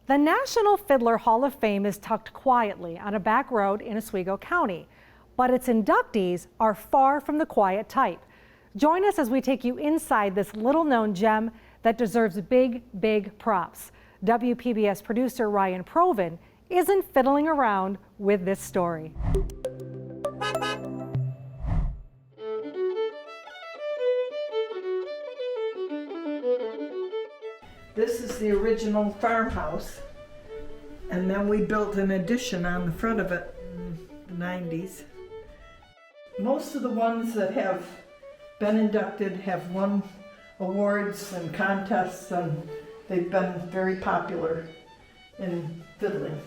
The National Fiddler Hall of Fame is tucked quietly on a back road in Oswego County, but its inductees are far from the quiet type. Join us as we take you inside this little-known gem that deserves big, big props. WPBS producer Ryan Proven isn't fiddling around with this story. This is the original farmhouse, and then we built an addition on the front of it in the 90s. Most of the ones that have been inducted have won awards and contests, and they've been very popular in fiddling.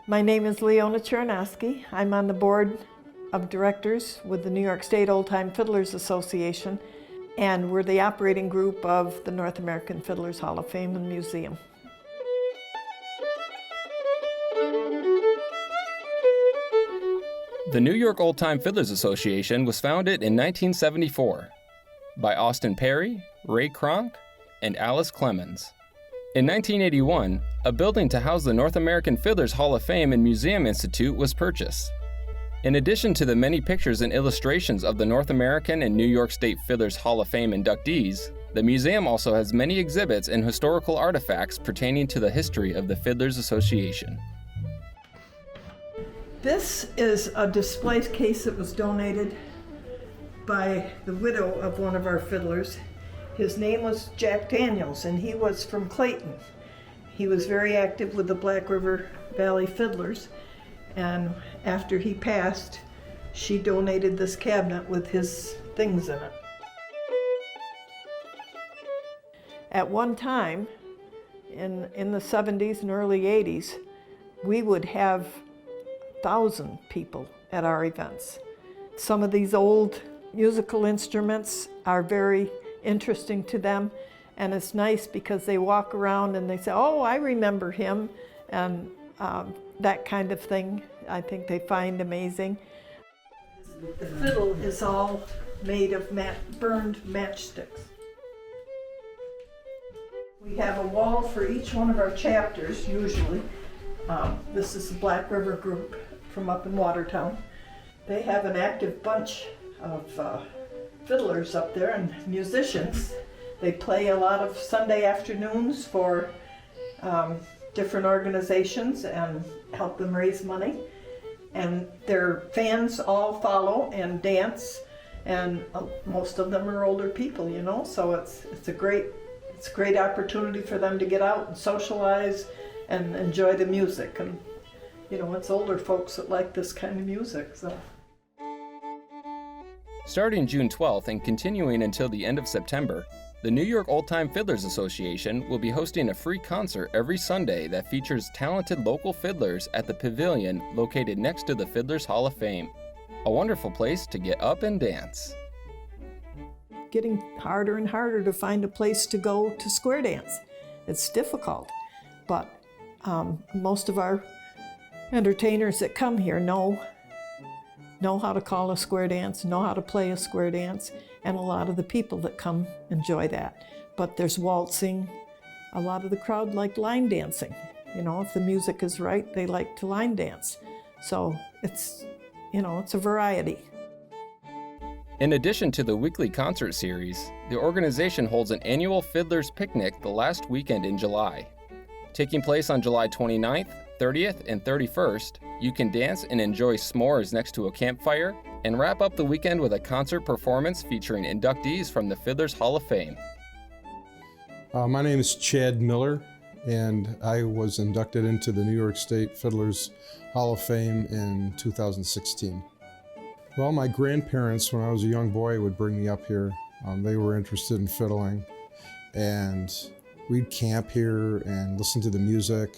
My name is Leona Chernosky. I'm on the board of directors with the New York State Old Time Fiddlers Association, and we're the operating group of the North American Fiddlers Hall of Fame and Museum. The New York Old Time Fiddlers Association was founded in 1974 by Austin Perry, Ray Kronk, and Alice Clemens. In 1981, a building to house the North American Fiddlers Hall of Fame and Museum Institute was purchased. In addition to the many pictures and illustrations of the North American and New York State Fiddlers Hall of Fame inductees, the museum also has many exhibits and historical artifacts pertaining to the history of the Fiddlers Association. This is a display case that was donated by the widow of one of our fiddlers. His name was Jack Daniels, and he was from Clayton. He was very active with the Black River Valley Fiddlers, and after he passed, she donated this cabinet with his things in it. At one time, in the 70s and early 80s, we would have 1,000 people at our events. Some of these old musical instruments are very interesting to them, and it's nice because they walk around and they say, "Oh, I remember him," and that kind of thing I think they find amazing. The fiddle is all made of burned matchsticks. We have a wall for each one of our chapters, usually. This is the Black River group from up in Watertown. They have an active bunch of fiddlers up there and musicians. They play a lot of Sunday afternoons for different organizations and help them raise money. And their fans all follow and dance, and most of them are older people, you know, so it's a great opportunity for them to get out and socialize and enjoy the music. And you know, it's older folks that like this kind of music. So starting June 12th and continuing until the end of September, the New York Old Time Fiddlers Association will be hosting a free concert every Sunday that features talented local fiddlers at the pavilion located next to the Fiddlers Hall of Fame. A wonderful place to get up and dance. Getting harder and harder to find a place to go to square dance. It's difficult, but most of our entertainers that come here know how to call a square dance, know how to play a square dance, and a lot of the people that come enjoy that. But there's waltzing. A lot of the crowd like line dancing. You know, if the music is right, they like to line dance. So it's a variety. In addition to the weekly concert series, the organization holds an annual Fiddlers Picnic the last weekend in July. Taking place on July 29th, 30th, and 31st, you can dance and enjoy s'mores next to a campfire and wrap up the weekend with a concert performance featuring inductees from the Fiddlers Hall of Fame. My name is Chad Miller, and I was inducted into the New York State Fiddlers Hall of Fame in 2016. Well, my grandparents, when I was a young boy, would bring me up here. They were interested in fiddling, and we'd camp here and listen to the music,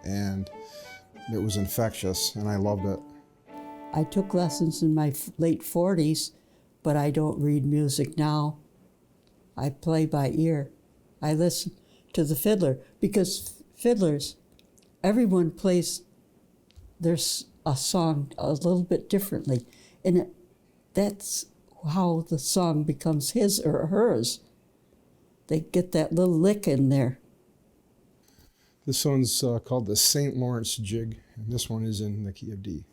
and it was infectious, and I loved it. I took lessons in my late 40s, but I don't read music now. I play by ear. I listen to the fiddler, because fiddlers, everyone plays a song a little bit differently, and that's how the song becomes his or hers. They get that little lick in there. This one's called the St. Lawrence Jig, and this one is in the key of D.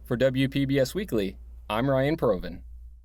For WPBS Weekly, I'm Ryan Provin.